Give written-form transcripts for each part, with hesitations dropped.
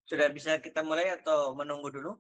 Sudah bisa kita mulai atau menunggu dulu?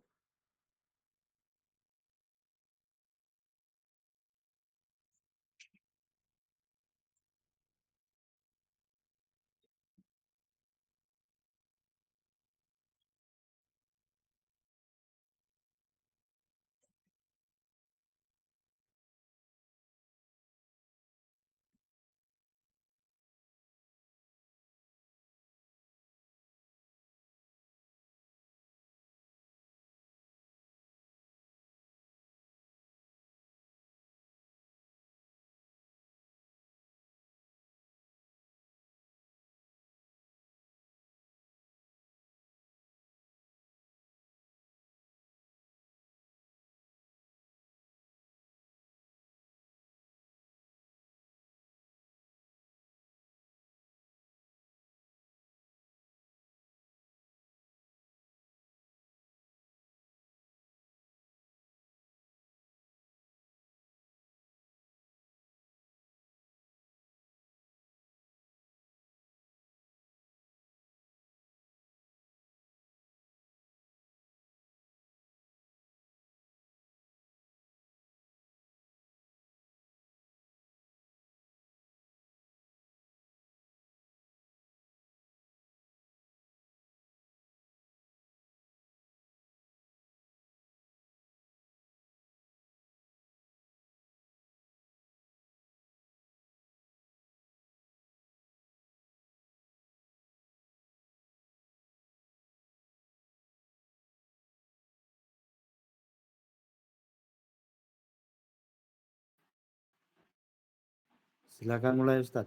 Silakan mulai Ustaz.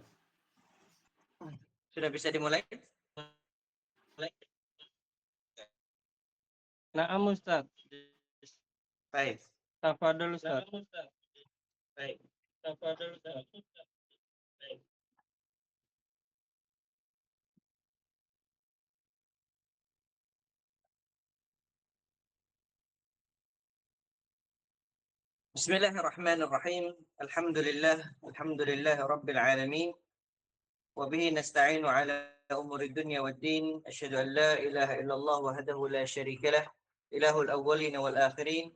Sudah bisa dimulai? Naam Ustaz. Baik. Tafadhol Ustaz. Baik. Tafadhol Ustaz. Bismillahirrahmanirrahim. Alhamdulillah rabbil alamin. Wa bihi nasta'inu ala umuri dunya waddin. Asyhadu an la ilaha illallah wahdahu la syarika lah, ilahul awwalin wal akhirin.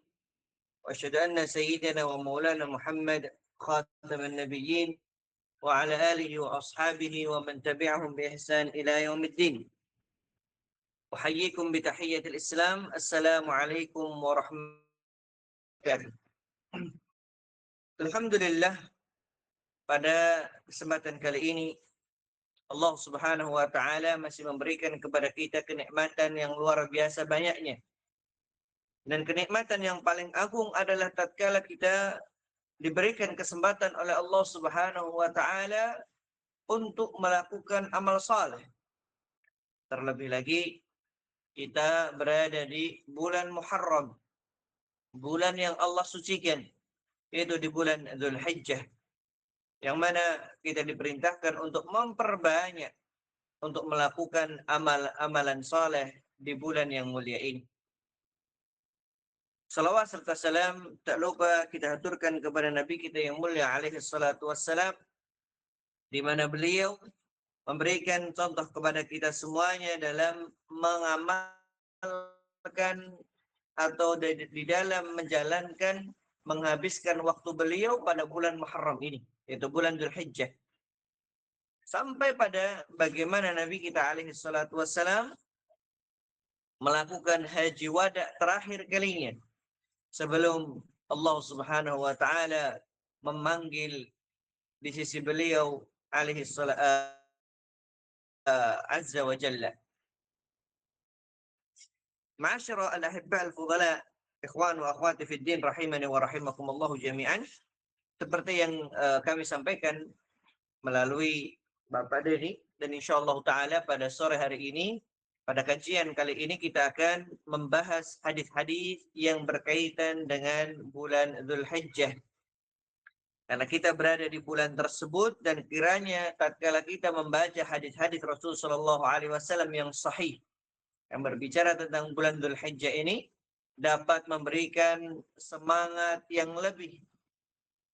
Wa asyhadu anna sayyidana wa maulana Muhammad khataman nabiyyin wa ala alihi wa ashabihi wa man tabi'ahum bi ihsan ila yaumiddin. Uhayyikum bi tahiyyatil Islam. Assalamualaikum warahmatullahi wabarakatuh. Alhamdulillah, pada kesempatan kali ini Allah Subhanahu wa taala masih memberikan kepada kita kenikmatan yang luar biasa banyaknya. Dan kenikmatan yang paling agung adalah tatkala kita diberikan kesempatan oleh Allah Subhanahu wa taala untuk melakukan amal saleh. Terlebih lagi kita berada di bulan Muharram, bulan yang Allah sucikan, yaitu di bulan Dzulhijjah, yang mana kita diperintahkan untuk memperbanyak untuk melakukan amalan saleh di bulan yang mulia ini. Salawat serta salam tak lupa kita haturkan kepada Nabi kita yang mulia alaihi salatu wassalam, di mana beliau memberikan contoh kepada kita semuanya dalam mengamalkan atau di dalam menjalankan, menghabiskan waktu beliau pada bulan Muharram ini, yaitu bulan Dzulhijjah. Sampai pada bagaimana Nabi kita alaihi salatu wassalam melakukan haji wada terakhir kalinya sebelum Allah Subhanahu wa taala memanggil di sisi beliau alaihi salatu azza wa jalla. Ma'asyara al-ahibba al-fudala, ikhwan wa akhwati fid din rahimani wa rahimakumullah jami'an. Seperti yang kami sampaikan melalui Bapak Dedi, dan insyaallah taala pada sore hari ini, pada kajian kali ini kita akan membahas hadis-hadis yang berkaitan dengan bulan Dzulhijjah. Karena kita berada di bulan tersebut, dan kiranya tatkala kita membaca hadis-hadis Rasul sallallahu alaihi wasallam yang sahih yang berbicara tentang bulan Dzulhijjah ini, dapat memberikan semangat yang lebih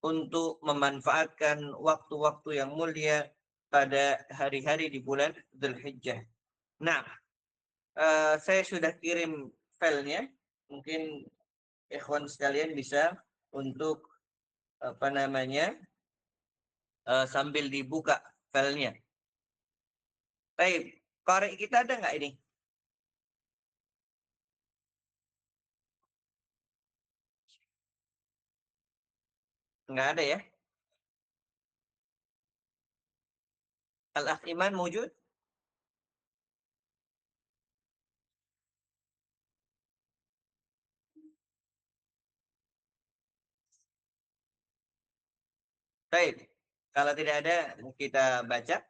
untuk memanfaatkan waktu-waktu yang mulia pada hari-hari di bulan Dzulhijjah. Nah, Saya sudah kirim filenya. Mungkin ikhwan sekalian bisa untuk sambil dibuka filenya. Baik, korek kita ada nggak ini? Nggak ada ya? Al-Akh Iman wujud? Baik, kalau tidak ada kita baca.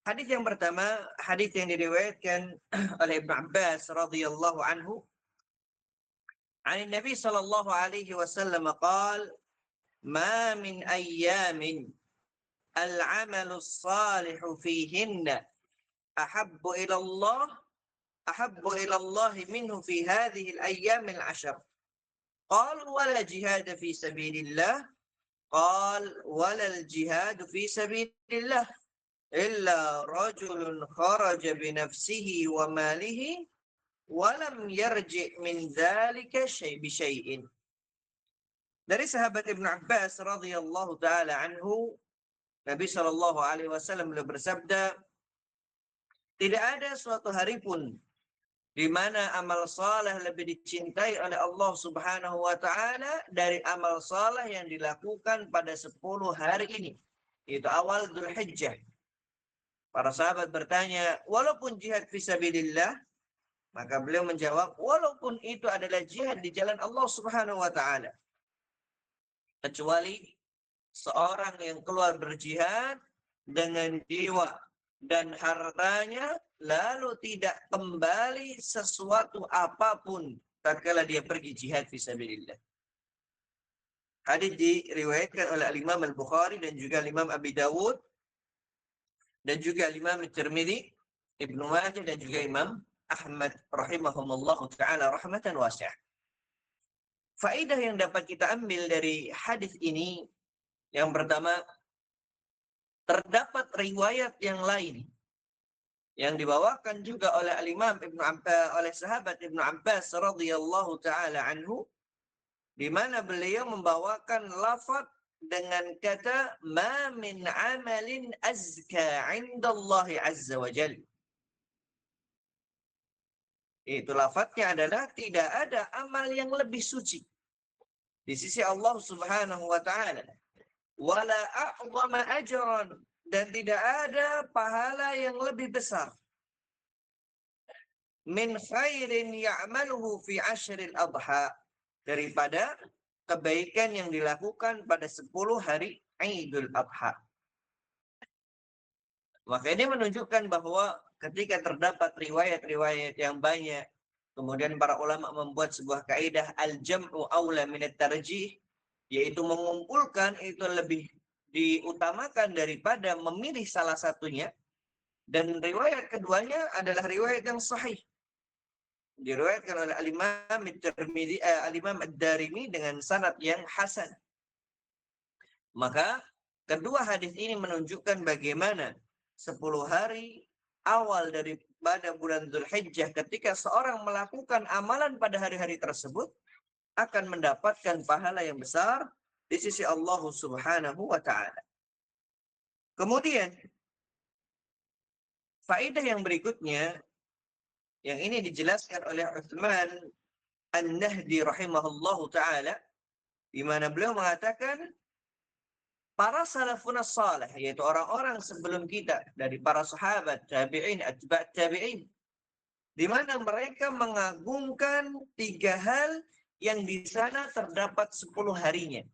Hadis yang pertama, hadis yang diriwayatkan oleh Ibnu Abbas radhiyallahu anhu, عن النبي صلى الله عليه وسلم قال: ما من أيام العمل الصالح فيهن أحب إلى الله منه في هذه الأيام العشر. قال: ولا جهاد في سبيل الله. قال: ولا الجهاد في سبيل الله إلا رجل خرج بنفسه وماله ولم يرجع من ذلك بشيء. Dari sahabat Ibnu Abbas radhiyallahu taala anhu, Nabi Shallallahu alaihi wasallam beliau bersabda, tidak ada suatu hari pun di mana amal saleh lebih dicintai oleh Allah Subhanahu wa taala dari amal saleh yang dilakukan pada 10 hari ini, yaitu awal Dzulhijjah. Para sahabat bertanya, walaupun jihad fisabilillah? Maka beliau menjawab, walaupun itu adalah jihad di jalan Allah Subhanahu wa taala. Kecuali seorang yang keluar berjihad dengan jiwa dan hartanya lalu tidak kembali sesuatu apapun tatkala dia pergi jihad fisabilillah. Hadis diriwayatkan oleh Imam Al-Bukhari dan juga Imam Abi Dawud dan juga Imam At-Tirmidzi, Ibnu Majah dan juga Imam Ahmad rahimahumullah taala rahmatan wasi'ah. Faedah yang dapat kita ambil dari hadis ini, yang pertama, terdapat riwayat yang lain yang dibawakan juga oleh Imam oleh sahabat Ibnu Abbas radhiyallahu taala anhu, di mana beliau membawakan lafaz dengan kata ma min amalin azka 'indallahi azza wa jalla. Itu lafaznya adalah tidak ada amal yang lebih suci di sisi Allah Subhanahu wa taala. Wala a'zama ajran, dan tidak ada pahala yang lebih besar min khairin ya'maluhu fi ashril adha, daripada kebaikan yang dilakukan pada 10 hari Idul Adha. Maka ini menunjukkan bahwa ketika terdapat riwayat-riwayat yang banyak, kemudian para ulama membuat sebuah kaidah al-jam'u aula min at-tarjih, yaitu mengumpulkan itu lebih diutamakan daripada memilih salah satunya, dan riwayat keduanya adalah riwayat yang sahih, diriwayatkan oleh Al-Imam At-Tirmidzi, Al-Imam Ad-Darimi dengan sanad yang hasan. Maka kedua hadis ini menunjukkan bagaimana 10 hari awal daripada bulan Dzulhijjah, ketika seorang melakukan amalan pada hari-hari tersebut, akan mendapatkan pahala yang besar di sisi Allah Subhanahu wa taala. Kemudian faedah yang berikutnya, yang ini dijelaskan oleh Utsman An-Nahdi rahimahullahu taala, di mana beliau mengatakan para salafun salih, yaitu orang-orang sebelum kita dari para sahabat, tabi'in, atba' tabi'in, di mana mereka mengagungkan 3 hal yang di sana terdapat 10 harinya.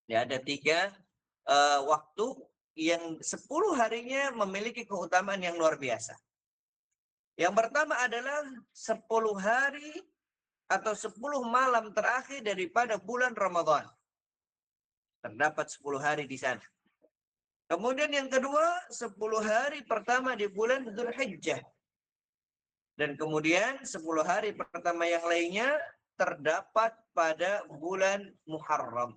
Ya, ada 3 waktu yang 10 harinya memiliki keutamaan yang luar biasa. Yang pertama adalah 10 hari atau 10 malam terakhir daripada bulan Ramadan. Terdapat 10 hari di sana. Kemudian yang kedua, 10 hari pertama di bulan Dzulhijjah. Dan kemudian 10 hari pertama yang lainnya terdapat pada bulan Muharram.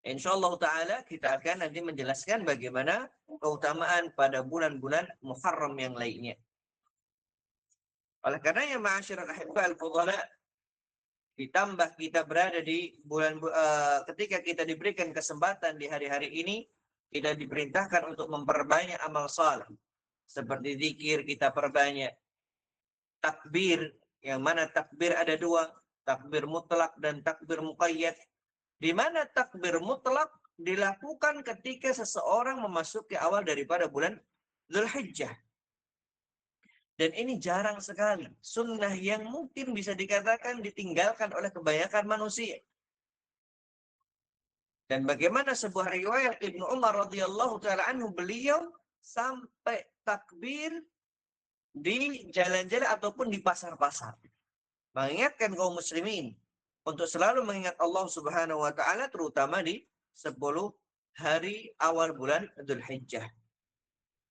Insyaallah ta'ala kita akan nanti menjelaskan bagaimana keutamaan pada bulan-bulan Muharram yang lainnya. Oleh karenanya ma'asyiral ahibbal fudhala, ditambah kita berada di bulan ketika kita diberikan kesempatan di hari-hari ini, kita diperintahkan untuk memperbanyak amal saleh. Seperti zikir kita perbanyak, takbir, yang mana takbir ada dua, takbir mutlak dan takbir muqayyad. Di mana takbir mutlak dilakukan ketika seseorang memasuki awal daripada bulan Dzulhijjah. Dan ini jarang sekali. Sunnah yang mungkin bisa dikatakan ditinggalkan oleh kebanyakan manusia. Dan bagaimana sebuah riwayat Ibnu Umar radhiyallahu taala anhu, beliau sampai takbir di jalan-jalan ataupun di pasar-pasar. Mengingatkan kaum muslimin untuk selalu mengingat Allah Subhanahu wa taala, terutama di 10 hari awal bulan Dzulhijjah.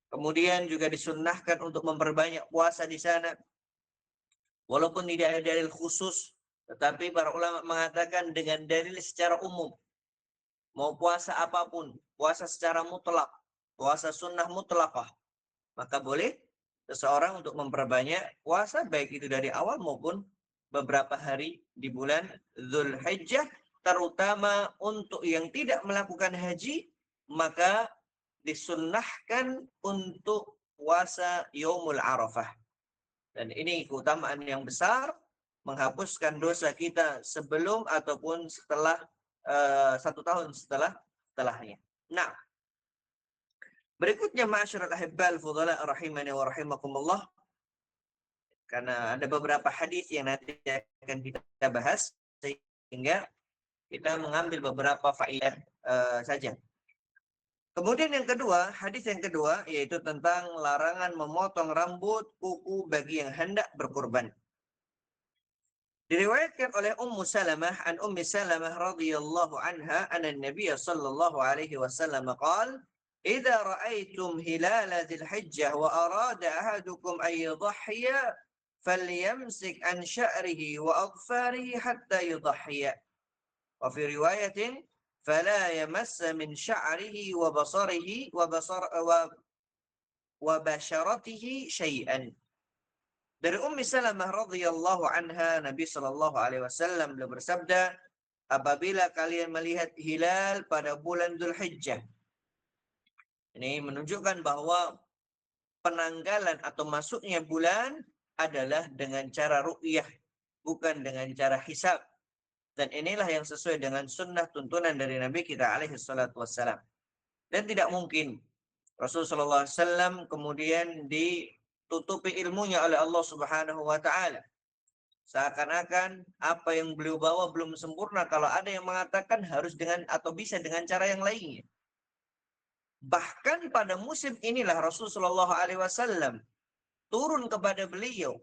Kemudian juga disunnahkan untuk memperbanyak puasa di sana. Walaupun tidak ada dalil khusus, tetapi para ulama mengatakan dengan dalil secara umum. Mau puasa apapun, puasa secara mutlak, puasa sunnah mutlakah, maka boleh seseorang untuk memperbanyak puasa, baik itu dari awal maupun beberapa hari di bulan Dzulhijjah. Terutama untuk yang tidak melakukan haji, maka disunnahkan untuk puasa Yaumul Arafah. Dan ini keutamaan yang besar, menghapuskan dosa kita sebelum ataupun setelah 1 tahun setelahnya. Nah, berikutnya ma'asyiral ahibbal fudhala rahimani wa rahimakumullah, karena ada beberapa hadis yang nanti akan kita bahas sehingga kita mengambil beberapa faedah saja. Kemudian yang kedua, hadis yang kedua yaitu tentang larangan memotong rambut kuku bagi yang hendak berkurban. Diriwayatkan oleh Ummu Salamah an Ummi Salamah radhiyallahu anha anna Nabiy sallallahu alaihi wasallam qala idza ra'aytum hilal dzil hijjah wa arada ahadukum an yudhhiya falyamsik an sya'rihi wa adfarihi hatta yudhhiya. Wa fi riwayatin فلا يمس من شعره وبصره وبشرته شيئا. Dari Ummi Salamah radhiyallahu anha, Nabi sallallahu alaihi wasallam beliau bersabda, apabila kalian melihat hilal pada bulan Dzulhijjah. Ini menunjukkan bahwa penanggalan atau masuknya bulan adalah dengan cara ru'yah, bukan dengan cara hisab. Dan inilah yang sesuai dengan sunnah tuntunan dari Nabi kita alaihi salatu wassalam. Dan tidak mungkin Rasulullah SAW kemudian ditutupi ilmunya oleh Allah Subhanahu wa ta'ala. Seakan-akan apa yang beliau bawa belum sempurna kalau ada yang mengatakan harus dengan atau bisa dengan cara yang lainnya. Bahkan pada musim inilah Rasulullah SAW turun kepada beliau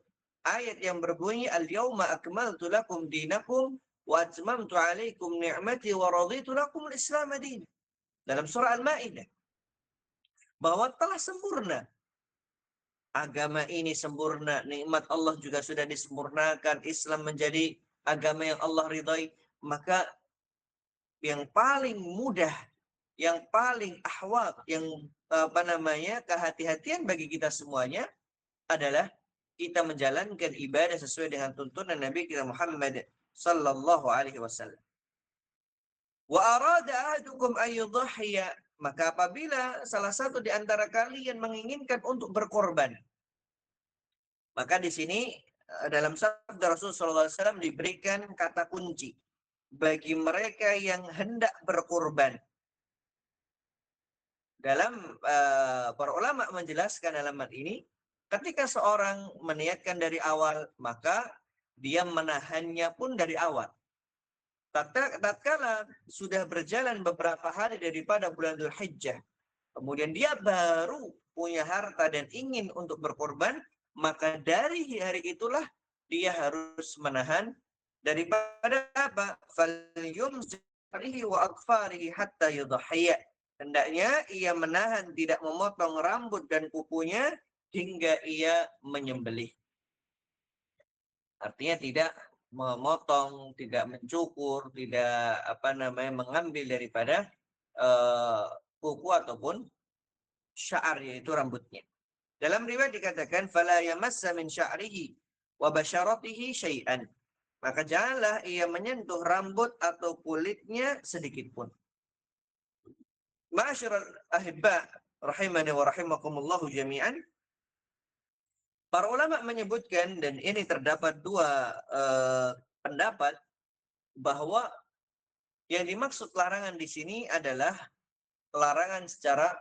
ayat yang berbunyi al-yauma akmaltu lakum dinakum wa atmamtu alaikum ni'mati wa raditu lakum al-islam madina. Dalam surah Al-Maidah, bahwa telah sempurna agama ini, sempurna nikmat Allah juga sudah disempurnakan, Islam menjadi agama yang Allah ridhai. Maka yang paling mudah, yang paling ahwat, yang kehati-hatian bagi kita semuanya adalah kita menjalankan ibadah sesuai dengan tuntunan Nabi kita Muhammad sallallahu alaihi wasallam. Wa arada ahadukum an yudhhiya, maka apabila salah satu di antara kalian menginginkan untuk berkorban, maka di sini dalam sabda Rasulullah SAW diberikan kata kunci bagi mereka yang hendak berkorban. Dalam para ulama menjelaskan dalam hal ini, ketika seorang meniatkan dari awal, maka dia menahannya pun dari awal. Tatkala sudah berjalan beberapa hari daripada bulan Dzulhijjah, kemudian dia baru punya harta dan ingin untuk berkorban, maka dari hari itulah dia harus menahan daripada apa? Falyumsik wa adfarihi hatta yudhhiya. Hendaknya ia menahan tidak memotong rambut dan kukunya hingga ia menyembelih. Artinya tidak memotong, tidak mencukur, tidak mengambil daripada kuku ataupun sya'ar, yaitu rambutnya. Dalam riwayat dikatakan fala yamassa min sya'rihi, wa basyaratihi syai'an. Maka janganlah ia menyentuh rambut atau kulitnya sedikit pun. Ma'asyiral ahibba rahimani wa rahimakumullahu jami'an. Para ulama menyebutkan, dan ini terdapat dua pendapat, bahwa yang dimaksud larangan di sini adalah larangan secara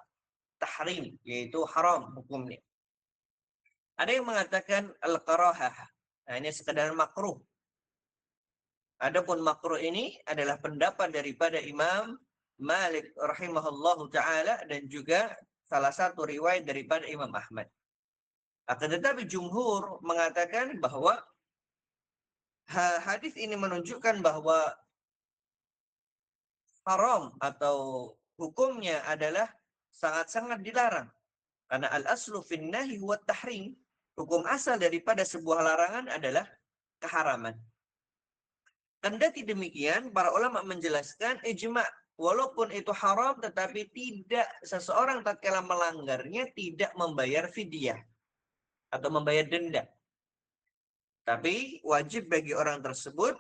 tahrim, yaitu haram hukumnya. Ada yang mengatakan al-karahah, nah, ini sekedar makruh. Adapun makruh ini adalah pendapat daripada Imam Malik rahimahullahu taala dan juga salah satu riwayat daripada Imam Ahmad. Akan tetapi jumhur mengatakan bahwa hadis ini menunjukkan bahwa haram atau hukumnya adalah sangat-sangat dilarang. Karena al-aslu fin nahi huwa tahrim. Hukum asal daripada sebuah larangan adalah keharaman. Kendati demikian, para ulama menjelaskan ijma', walaupun itu haram tetapi tidak, seseorang tatkala melanggarnya tidak membayar fidyah atau membayar denda. Tapi wajib bagi orang tersebut,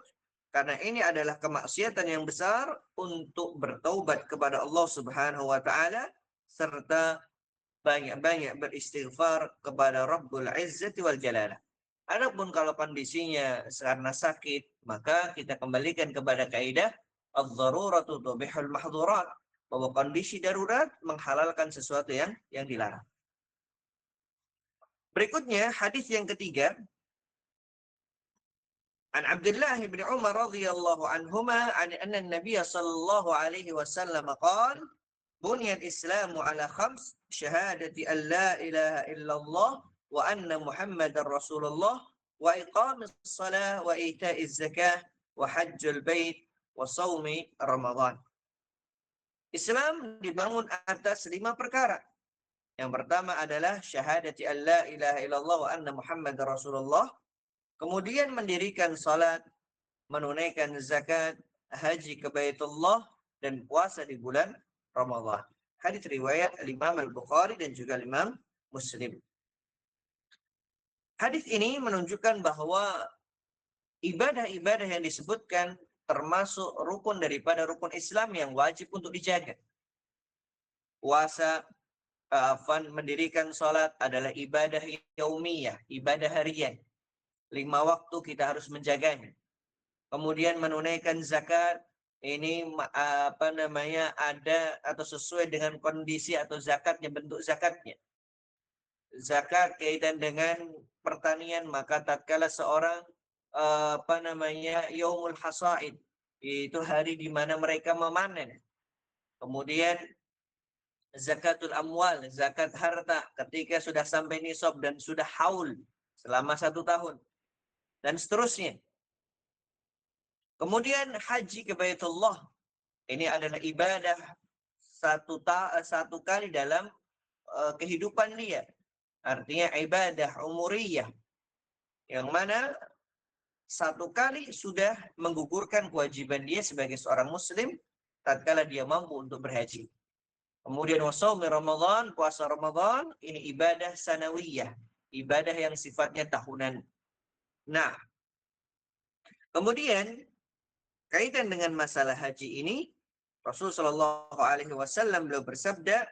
karena ini adalah kemaksiatan yang besar, untuk bertaubat kepada Allah Subhanahu wa taala serta banyak-banyak beristighfar kepada Rabbul Izzati wal Jalalah. Adapun kalau kondisinya karena sakit, maka kita kembalikan kepada kaidah ad-daruratu tubihul mahdhurat, bahwa kondisi darurat menghalalkan sesuatu yang dilarang. Berikutnya hadis yang ketiga, an Abdullah bin Umar radhiyallahu anhuma an anna an-nabiy sallallahu alaihi wasallam qala bunya al-islamu ala khams syahadati an la ilaha illallah wa anna muhammadar rasulullah wa iqamis shalah wa ita'iz zakah wa hajjul bait wa shaumi ramadan. Islam dibangun atas 5 perkara. Yang pertama adalah syahadati an la ilaha illallah wa anna muhammadar rasulullah. Kemudian mendirikan salat, menunaikan zakat, haji ke Baitullah, dan puasa di bulan Ramadan. Hadis riwayat Imam Al-Bukhari dan juga Imam Muslim. Hadis ini menunjukkan bahwa ibadah-ibadah yang disebutkan termasuk rukun daripada rukun Islam yang wajib untuk dijaga. Puasa, mendirikan salat adalah ibadah yaumiyah, ibadah harian. 5 waktu kita harus menjaganya. Kemudian menunaikan zakat, ini ada atau sesuai dengan kondisi atau zakatnya, bentuk zakatnya. Zakat kaitan dengan pertanian, maka tatkala seorang yaumul hasaid, itu hari di mana mereka memanen. Kemudian zakatul amwal, zakat harta ketika sudah sampai nisab dan sudah haul selama 1 tahun. Dan seterusnya. Kemudian haji ke Baitullah. Ini adalah ibadah satu kali dalam kehidupan dia. Artinya ibadah umuriyah. Yang mana 1 kali sudah menggugurkan kewajiban dia sebagai seorang muslim tatkala dia mampu untuk berhaji. Kemudian wasaumi Ramadan, puasa Ramadan, ini ibadah sanawiyah. Ibadah yang sifatnya tahunan. Nah, kemudian kaitan dengan masalah haji ini, Rasulullah Shallallahu Alaihi Wasallam beliau bersabda,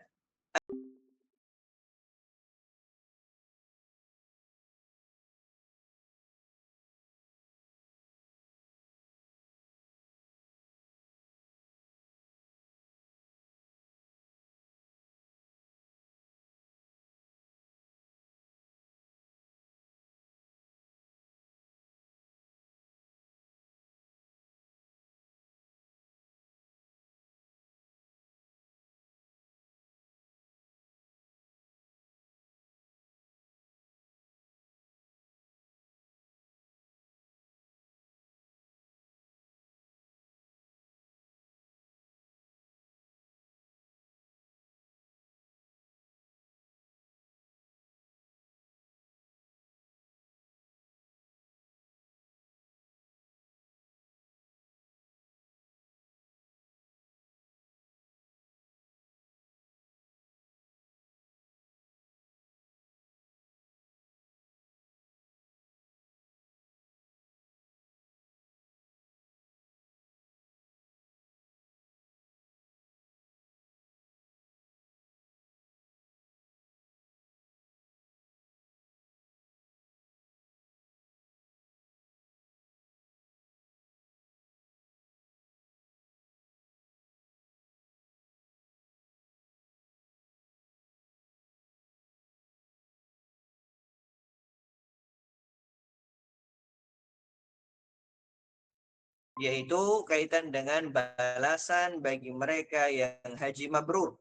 yaitu kaitan dengan balasan bagi mereka yang haji mabrur.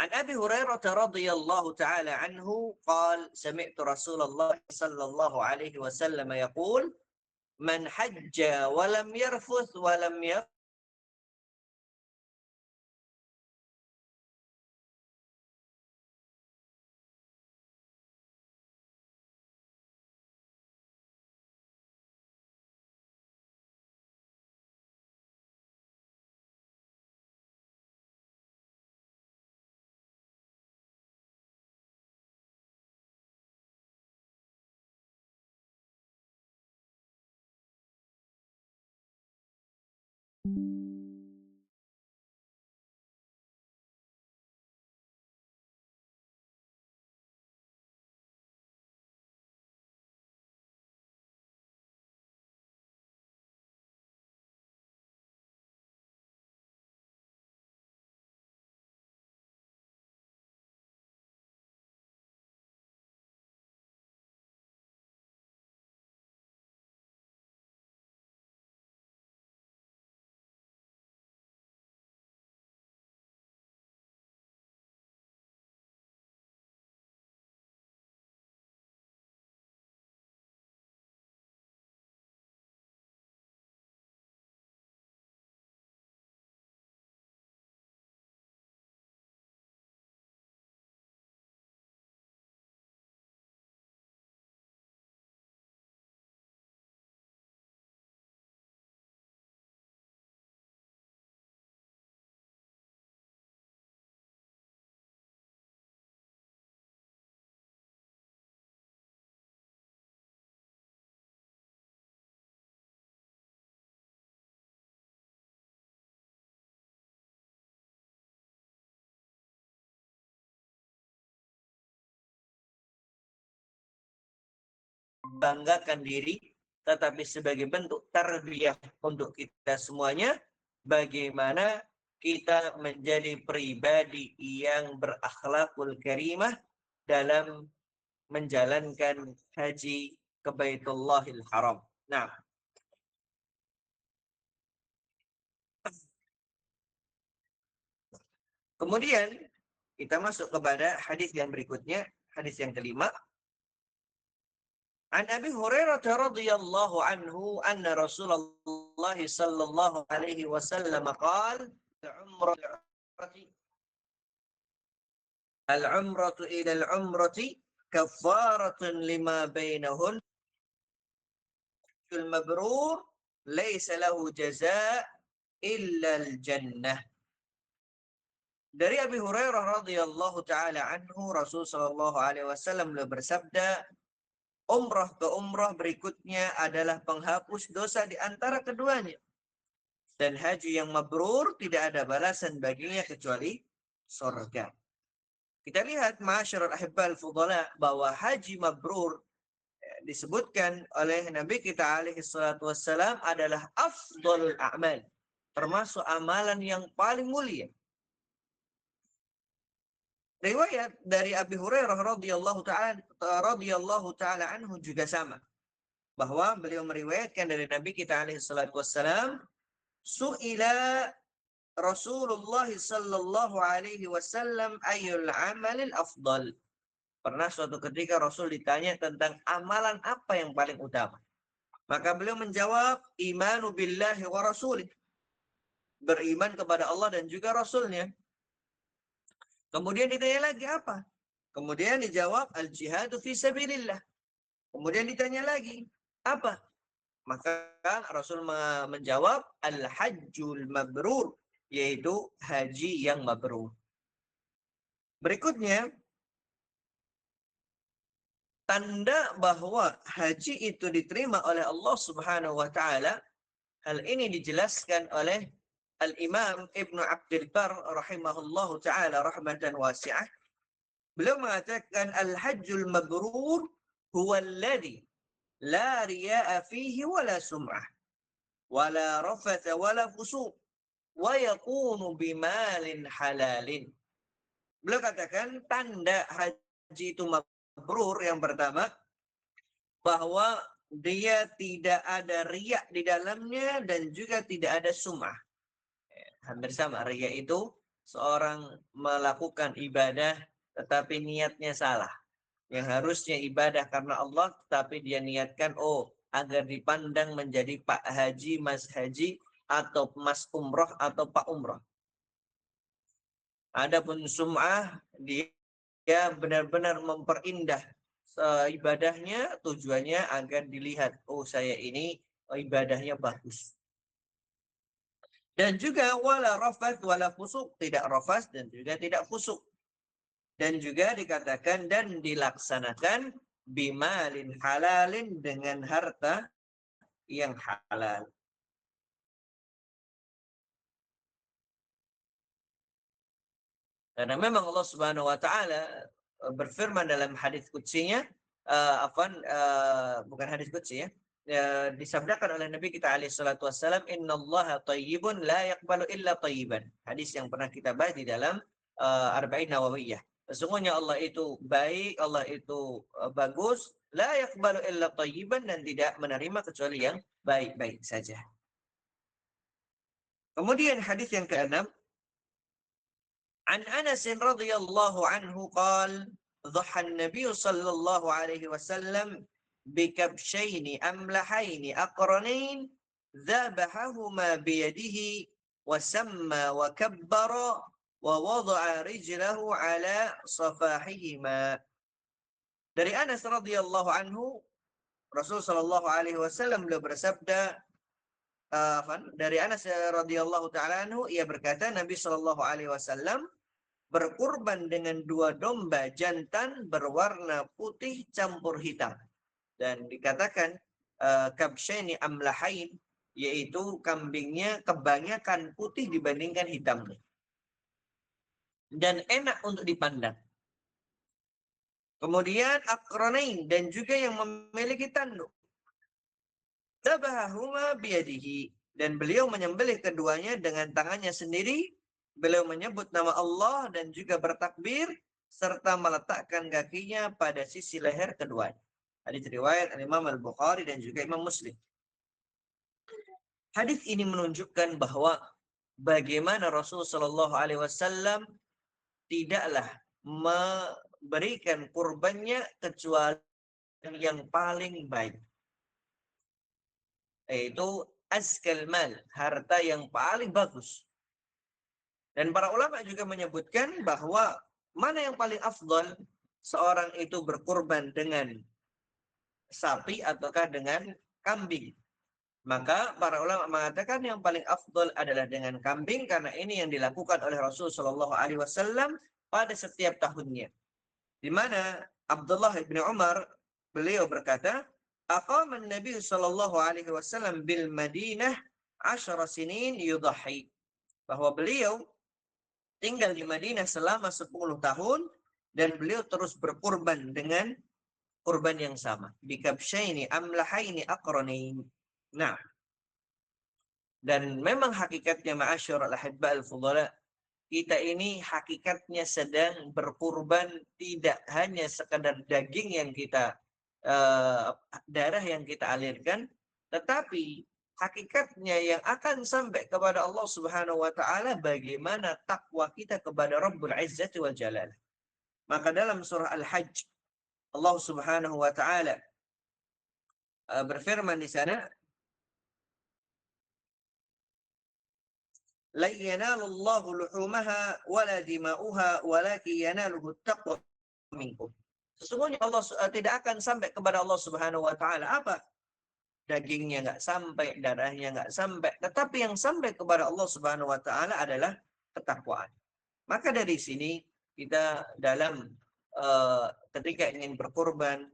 An Abi Hurairah radhiyallahu taala anhu qala sami'tu Rasulullah sallallahu alaihi wasallam yaqul man hajja wa lam yarfuth wa lam banggakan diri, tetapi sebagai bentuk tarbiyah untuk kita semuanya, bagaimana kita menjadi pribadi yang berakhlakul karimah dalam menjalankan haji ke Baitullahil Haram. Nah, kemudian kita masuk kepada hadis yang berikutnya, hadis yang kelima. An Abi Hurairah radhiyallahu anhu anna Rasulullah sallallahu alaihi wasallam qala al-umratu ila al-umrati kaffaratun lima bainahun al-mabrur laysa lahu jazaa illa al-jannah. Dari Abi Hurairah radhiyallahu taala anhu, Rasul sallallahu alaihi wasallam bersabda, umrah ke umrah berikutnya adalah penghapus dosa di antara keduanya. Dan haji yang mabrur tidak ada balasan baginya kecuali surga. Kita lihat ma'asyiral ahibbal fudhala bahwa haji mabrur disebutkan oleh Nabi kita alaihi salatu wassalam adalah afdhalul a'mal, termasuk amalan yang paling mulia. Riwayat dari Abi Hurairah radhiyallahu taala anhu juga sama, bahwa beliau meriwayatkan dari Nabi kita alaihi salatu wassalam, su'ila Rasulullah sallallahu alaihi wasallam ayyul amalil afdal. Pernah suatu ketika Rasul ditanya tentang amalan apa yang paling utama. Maka beliau menjawab, imanu billahi wa rasulih. Beriman kepada Allah dan juga Rasulnya. Kemudian ditanya lagi apa? Kemudian dijawab al-jihadu fi sabilillah. Kemudian ditanya lagi apa? Maka Rasul menjawab al-hajjul mabrur, yaitu haji yang mabrur. Berikutnya, tanda bahwa haji itu diterima oleh Allah Subhanahu wa taala, hal ini dijelaskan oleh Al-Imam Ibnu Abdul Bar rahimahullahu taala rahmatan wasi'ah. Beliau mengatakan al-hajjul mabrur huwa alladhi la riya'a fihi wala sum'ah wala rafatha wala fusuq wa yakunu bimalin halalin. Beliau katakan tanda haji itu mabrur yang pertama, bahwa dia tidak ada riya di dalamnya dan juga tidak ada sum'ah. Hampir sama, riya itu seorang melakukan ibadah tetapi niatnya salah. Yang harusnya ibadah karena Allah tetapi dia niatkan agar dipandang menjadi Pak Haji, Mas Haji, atau Mas Umroh atau Pak Umroh. Adapun sum'ah, dia benar-benar memperindah ibadahnya, tujuannya agar dilihat, saya ini ibadahnya bagus. Dan juga wala rafat wala fusuk, tidak rafas dan juga tidak fusuk. Dan juga dikatakan dan dilaksanakan bimalin halalin, dengan harta yang halal. Karena memang Allah Subhanahu wa taala berfirman dalam hadis qudsinya, bukan hadis qudsi ya, disabdakan oleh Nabi kita alaihi salatu wassalam, innallaha thayyibun la yaqbalu illa thayyiban. Hadis yang pernah kita bahas di dalam Arba'in Nawawiyah. Sesungguhnya Allah itu baik, Allah itu bagus, la yaqbalu illa thayyiban, dan tidak menerima kecuali yang baik-baik saja. Kemudian hadis yang keenam, عن أنس رضي الله عنه قال ضحى النبي صلى الله عليه وسلم بكبشين أملحين أقرنين ذبحهما بيده وسمى وكبر ووضع رجله على صفاحهما. Dari Anas radhiyallahu anhu, Rasul sallallahu alaihi wasallam beliau bersabda, dari Anas radhiyallahu taala anhu, ia berkata, Nabi sallallahu alaihi wasallam berkurban dengan 2 domba jantan berwarna putih campur hitam. Dan dikatakan kabsyaini amlahain, yaitu kambingnya kebanyakan putih dibandingkan hitamnya. Dan enak untuk dipandang. Kemudian aqranain, dan juga yang memiliki tanduk. Tabahahuma biyadihi, dan beliau menyembelih keduanya dengan tangannya sendiri. Beliau menyebut nama Allah dan juga bertakbir serta meletakkan kakinya pada sisi leher keduanya. Hadis riwayat Imam Al-Bukhari dan juga Imam Muslim. Hadis ini menunjukkan bahwa bagaimana Rasul Shallallahu Alaihi Wasallam tidaklah memberikan kurbannya kecuali yang paling baik, yaitu azkal mal, harta yang paling bagus. Dan para ulama juga menyebutkan bahwa mana yang paling afdal, seorang itu berkurban dengan sapi ataukah dengan kambing. Maka para ulama mengatakan yang paling afdal adalah dengan kambing, karena ini yang dilakukan oleh Rasul Shallallahu Alaihi Wasallam pada setiap tahunnya. Di mana Abdullah bin Umar, beliau berkata, aqama Nabi Shallallahu Alaihi Wasallam bil Madinah 10 sinin yudahi, bahwa beliau tinggal di Madinah selama 10 tahun dan beliau terus berkurban dengan kurban yang sama. Bikabsyaini amlahaini aqranain. Nah, dan memang hakikatnya ma'asyarul ahibba al-fudhala, kita ini hakikatnya sedang berkurban, tidak hanya sekadar daging yang kita darah yang kita alirkan, tetapi hakikatnya yang akan sampai kepada Allah Subhanahu wa taala bagaimana takwa kita kepada Rabbul Izzati wal Jalal. Maka dalam surah Al-Hajj, Allah Subhanahu wa taala berfirman di sana, la yanalullahu luhumaha wala dima'uha walakin yanaluhu taqwa minkum. Sesungguhnya Allah tidak akan sampai kepada Allah Subhanahu wa taala apa? Dagingnya nggak sampai, darahnya nggak sampai, tetapi yang sampai kepada Allah Subhanahu wa taala adalah ketakwaan. Maka dari sini kita dalam ketika ingin berkurban,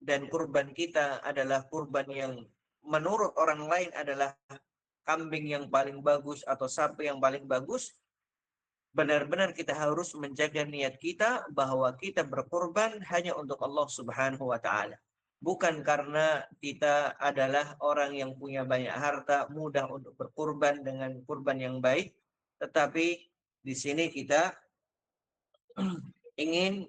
dan kurban kita adalah kurban yang menurut orang lain adalah kambing yang paling bagus atau sapi yang paling bagus, benar-benar kita harus menjaga niat kita bahwa kita berkurban hanya untuk Allah Subhanahu wa taala. Bukan karena kita adalah orang yang punya banyak harta, mudah untuk berkurban dengan kurban yang baik, tetapi di sini kita ingin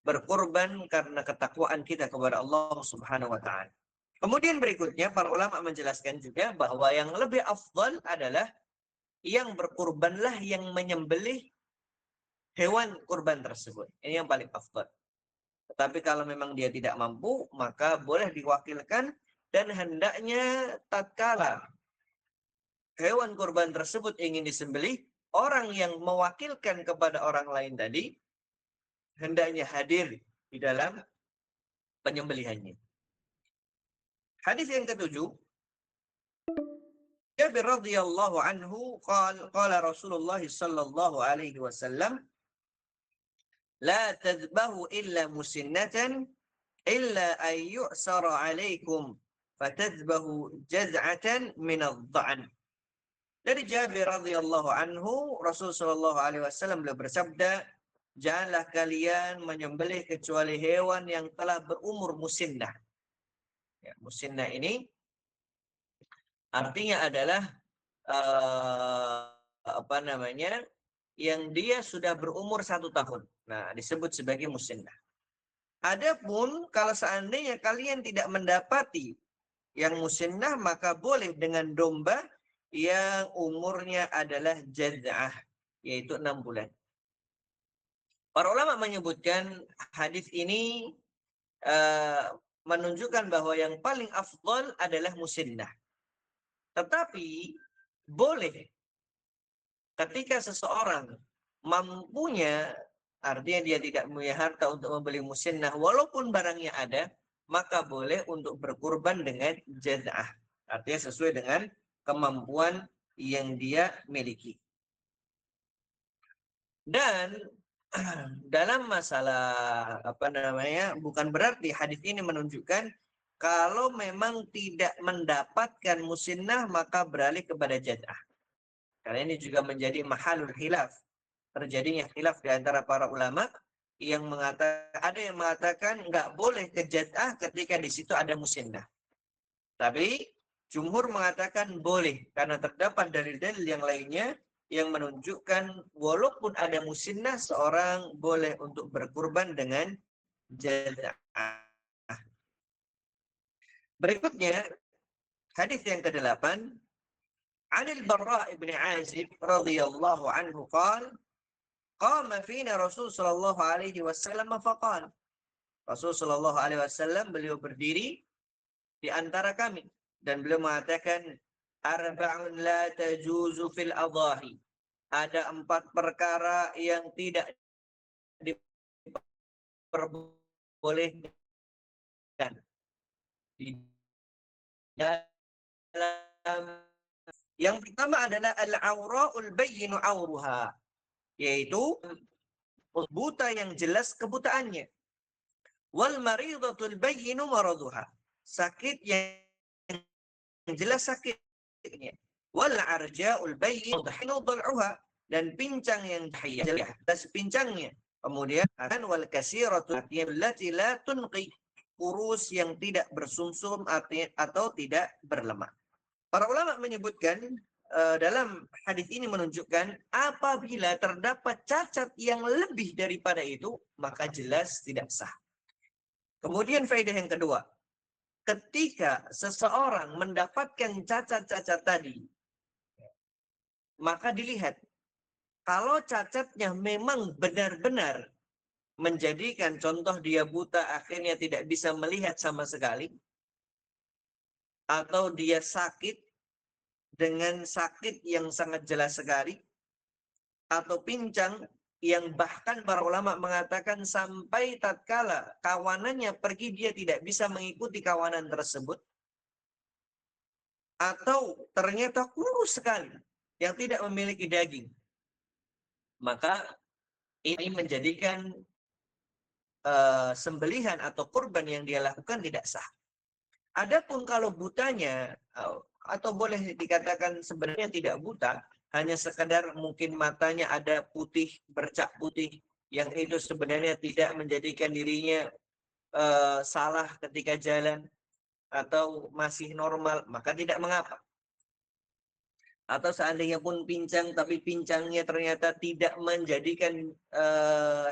berkurban karena ketakwaan kita kepada Allah Subhanahu wa taala. Kemudian berikutnya para ulama menjelaskan juga bahwa yang lebih afdal adalah yang berkurbanlah yang menyembelih hewan kurban tersebut. Ini yang paling afdal. Tetapi kalau memang dia tidak mampu, maka boleh diwakilkan dan hendaknya tatkala hewan kurban tersebut ingin disembelih, orang yang mewakilkan kepada orang lain tadi hendaknya hadir di dalam penyembelihannya. Hadis yang ketujuh, Jabir radhiyallahu anhu qala Rasulullah sallallahu alaihi wasallam, la tadhbahu illa musinnatan illa an yu'sara alaikum fatadhbahu jaz'atan min adh-dha'n. Dari Jabir radhiyallahu anhu, Rasul sallallahu alaihi wasallam beliau bersabda, janganlah kalian menyembelih kecuali hewan yang telah berumur musinnah. Ya, musinnah ini artinya adalah yang dia sudah berumur 1 tahun. Nah, disebut sebagai musinnah. Adapun kalau seandainya kalian tidak mendapati yang musinnah, maka boleh dengan domba yang umurnya adalah jaz'ah, yaitu 6 bulan. Para ulama menyebutkan hadis ini menunjukkan bahwa yang paling afdal adalah musinnah. Tetapi boleh ketika seseorang mampunya, artinya dia tidak punya harta untuk membeli musinnah, walaupun barangnya ada, maka boleh untuk berkurban dengan jaz'ah. Artinya sesuai dengan kemampuan yang dia miliki. Dan dalam masalah bukan berarti hadis ini menunjukkan kalau memang tidak mendapatkan musinnah maka beralih kepada jaz'ah. Karena ini juga menjadi mahalul khilaf. Terjadinya khilaf di antara para ulama yang mengatakan, ada yang mengatakan nggak boleh ke jaz'ah ketika di situ ada musinnah. Tapi jumhur mengatakan boleh karena terdapat dalil-dalil yang lainnya yang menunjukkan walaupun ada musinnah seorang boleh untuk berkurban dengan jaz'ah. Berikutnya hadis yang ke-8, Anil Barra' ibn Azib radhiyallahu anhu qala qama fina Rasul sallallahu alaihi wasallam faqala, Rasul sallallahu alaihi wasallam beliau berdiri di antara kami dan beliau mengatakan, arba'un la tajuzu fil adahi, ada 4 perkara yang tidak diperbolehkan di dalam. Yang pertama adalah al-aura'ul bayyinu auruha, yaitu buta yang jelas kebutaannya. Wal maridatul bayyinu maraduha, sakit yang jelas sakitnya. Wal arja'ul bayyinu dhal'uha, dan pincang yang jelas pincangnya. Kemudian wal kasiratu allati la tunqi, kurus yang tidak bersumsum atau tidak berlemak. Para ulama menyebutkan dalam hadis ini menunjukkan apabila terdapat cacat yang lebih daripada itu, maka jelas tidak sah. Kemudian faedah yang kedua, ketika seseorang mendapatkan cacat-cacat tadi, maka dilihat kalau cacatnya memang benar-benar menjadikan contoh dia buta akhirnya tidak bisa melihat sama sekali, atau dia sakit dengan sakit yang sangat jelas sekali, atau pincang yang bahkan para ulama mengatakan sampai tatkala kawanannya pergi dia tidak bisa mengikuti kawanan tersebut, atau ternyata kurus sekali yang tidak memiliki daging, maka ini menjadikan sembelihan atau kurban yang dia lakukan tidak sah. Adapun kalau butanya, atau boleh dikatakan sebenarnya tidak buta, hanya sekedar mungkin matanya ada putih, bercak putih, yang itu sebenarnya tidak menjadikan dirinya salah ketika jalan, atau masih normal, maka tidak mengapa. Atau seandainya pun pincang, tapi pincangnya ternyata tidak menjadikan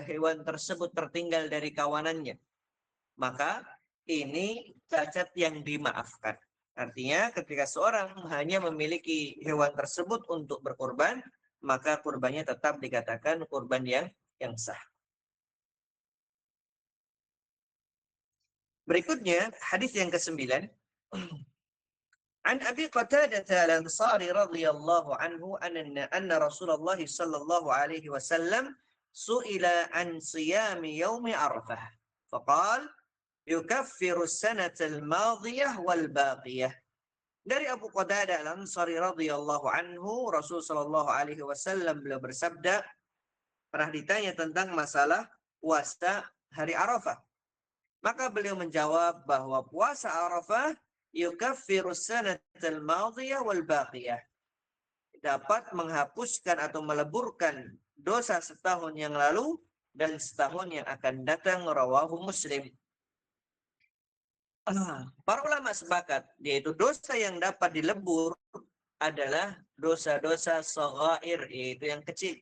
hewan tersebut tertinggal dari kawanannya, maka ini cacat yang dimaafkan. Artinya ketika seorang hanya memiliki hewan tersebut untuk berkorban, maka kurbannya tetap dikatakan kurban yang sah. Berikutnya hadis yang ke-9. An Abi Qatadah al-Ansari radhiyallahu anhu anna Rasulullah sallallahu alaihi wasallam su'ila an siyam yaum Arafah. Faqala yukaffiru as-sanata al-madiyah wal baqiyah. Dari Abu Qatadah al-Ansari radhiyallahu anhu, Rasul sallallahu alaihi wasallam beliau bersabda, pernah ditanya tentang masalah puasa hari Arafah. Maka beliau menjawab bahwa puasa Arafah yukaffiru sanatal madiyah wal baqiyah, dapat menghapuskan atau meleburkan dosa setahun yang lalu dan setahun yang akan datang, rawahu Muslim. Para ulama sepakat yaitu dosa yang dapat dilebur adalah dosa-dosa shaghair, yaitu yang kecil.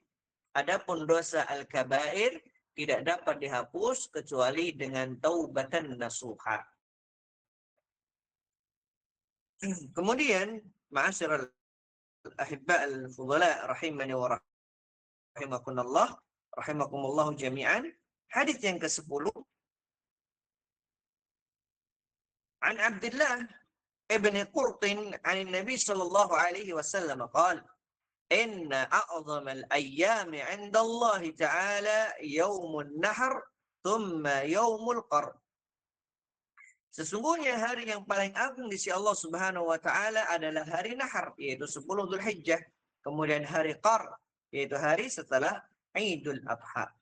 Adapun dosa al-kabair tidak dapat dihapus kecuali dengan taubatan nasuha. Kemudian, ma'asyiral ahibba al-fudala rahimani wa rahimakumullah jami'an, hadis yang ke-10 an Abdullah ibn Qurtin an Nabi sallallahu alaihi wasallam qala inna a'zamal ayyami 'inda Allah ta'ala yaumun nahr thumma yaumul qar. Sesungguhnya hari yang paling agung di sisi Allah Subhanahu wa taala adalah hari Nahar, yaitu 10 Dzulhijjah, kemudian hari Qar, yaitu hari setelah Idul Adha.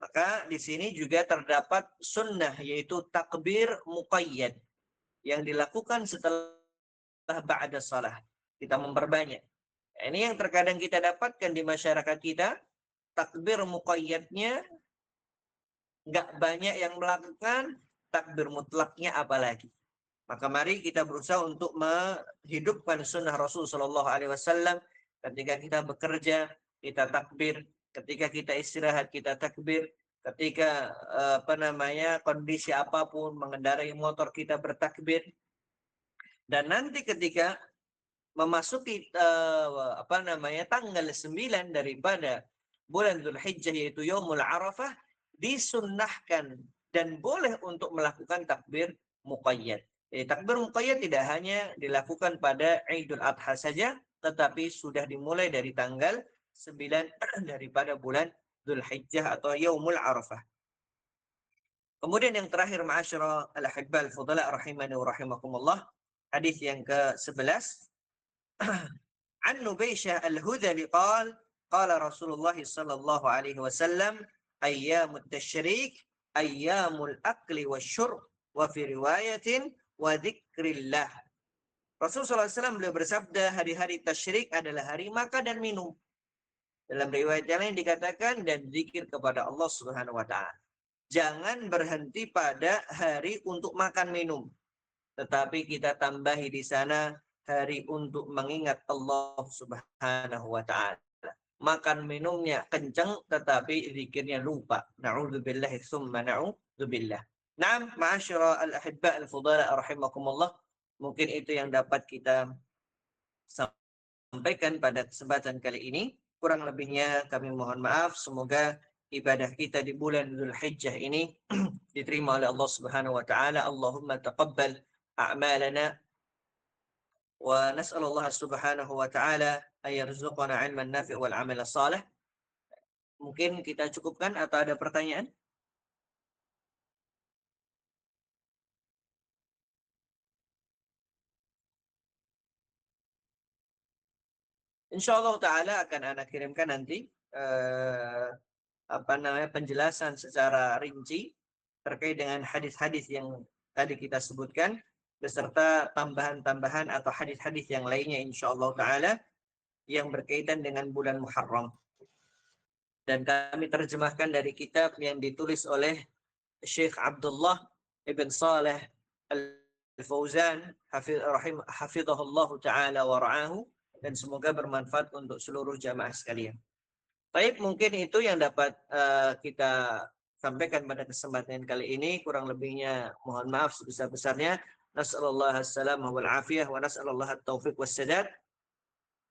Maka di sini juga terdapat sunnah, yaitu takbir muqayyad yang dilakukan setelah ba'da salah. Kita memperbanyak. Ini yang terkadang kita dapatkan di masyarakat kita, takbir muqayyadnya nggak banyak yang melakukan, takbir mutlaknya apalagi. Maka mari kita berusaha untuk menghidupkan sunnah Rasul Shallallahu Alaihi Wasallam. Ketika kita bekerja, kita takbir. Ketika kita istirahat, kita takbir. Ketika kondisi apapun, mengendarai motor, kita bertakbir. Dan nanti ketika memasuki tanggal 9 daripada bulan Dzulhijjah, yaitu Yaumul Arafah, disunnahkan dan boleh untuk melakukan takbir muqayyad. Jadi takbir muqayyad tidak hanya dilakukan pada Idul Adha saja, tetapi sudah dimulai dari tanggal 9 daripada bulan Dzulhijjah atau Yaumul Arafah. Kemudian yang terakhir, ma'asyara al-ahibba al-fudala rahimani wa rahimakumullah, hadis yang ke-11. An Nubaisyah al-Hudhali qala Rasulullah sallallahu alaihi wasallam ayyamut tasyrik ayyamul akli wasyurb wa fi riwayatin wa dzikrillah. Rasulullah SAW beliau bersabda, hari-hari tasyrik adalah hari makan dan minum. Dalam riwayat yang lain dikatakan dan zikir kepada Allah Subhanahu wa taala. Jangan berhenti pada hari untuk makan minum, tetapi kita tambahi di sana hari untuk mengingat Allah Subhanahu wa taala. Makan minumnya kencang tetapi zikirnya lupa. Na'udzubillahi tsumma na'udzubillah. Naam, ma'asyara al-ahibba al-fudala rahimakumullah. Mungkin itu yang dapat kita sampaikan pada kesempatan kali ini. Kurang lebihnya kami mohon maaf. Semoga ibadah kita di bulan Dzulhijjah ini diterima oleh Allah Subhanahu wa taala. Allahumma taqabbal a'malana wa nas'alullah Subhanahu wa taala ay yarzuqana 'ilman nafi' wal 'amala shalih. Mungkin kita cukupkan atau ada pertanyaan? Insyaallah taala akan Anda kirimkan nanti penjelasan secara rinci terkait dengan hadis-hadis yang tadi kita sebutkan beserta tambahan-tambahan atau hadis-hadis yang lainnya insyaallah taala yang berkaitan dengan bulan Muharram. Dan kami terjemahkan dari kitab yang ditulis oleh Syekh Abdullah ibn Saleh Al-Fauzan hafizahullah ta'ala wa ra'ahu, dan semoga bermanfaat untuk seluruh jamaah sekalian. Baik, mungkin itu yang dapat kita sampaikan pada kesempatan kali ini. Kurang lebihnya mohon maaf sebesar-besarnya. Nas'alullah as-salamah wal afiyah wa nas'alullah at-taufiq was sadad.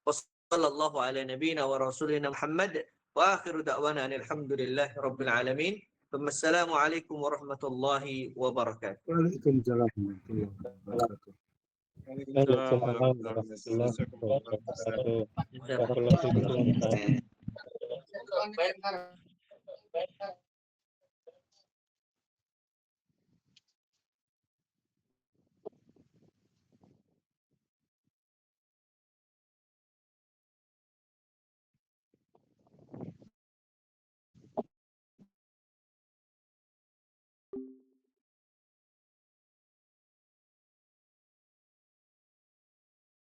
Wassallallahu ala nabiyyina wa rasulina Muhammad wa akhiru da'wana alhamdulillahi rabbil alamin. Wassalamualaikum warahmatullahi wabarakatuh. Waalaikumsalam warahmatullahi wabarakatuh. Waalaikumsalam warahmatullahi wabarakatuh. Barakallahu fiikum.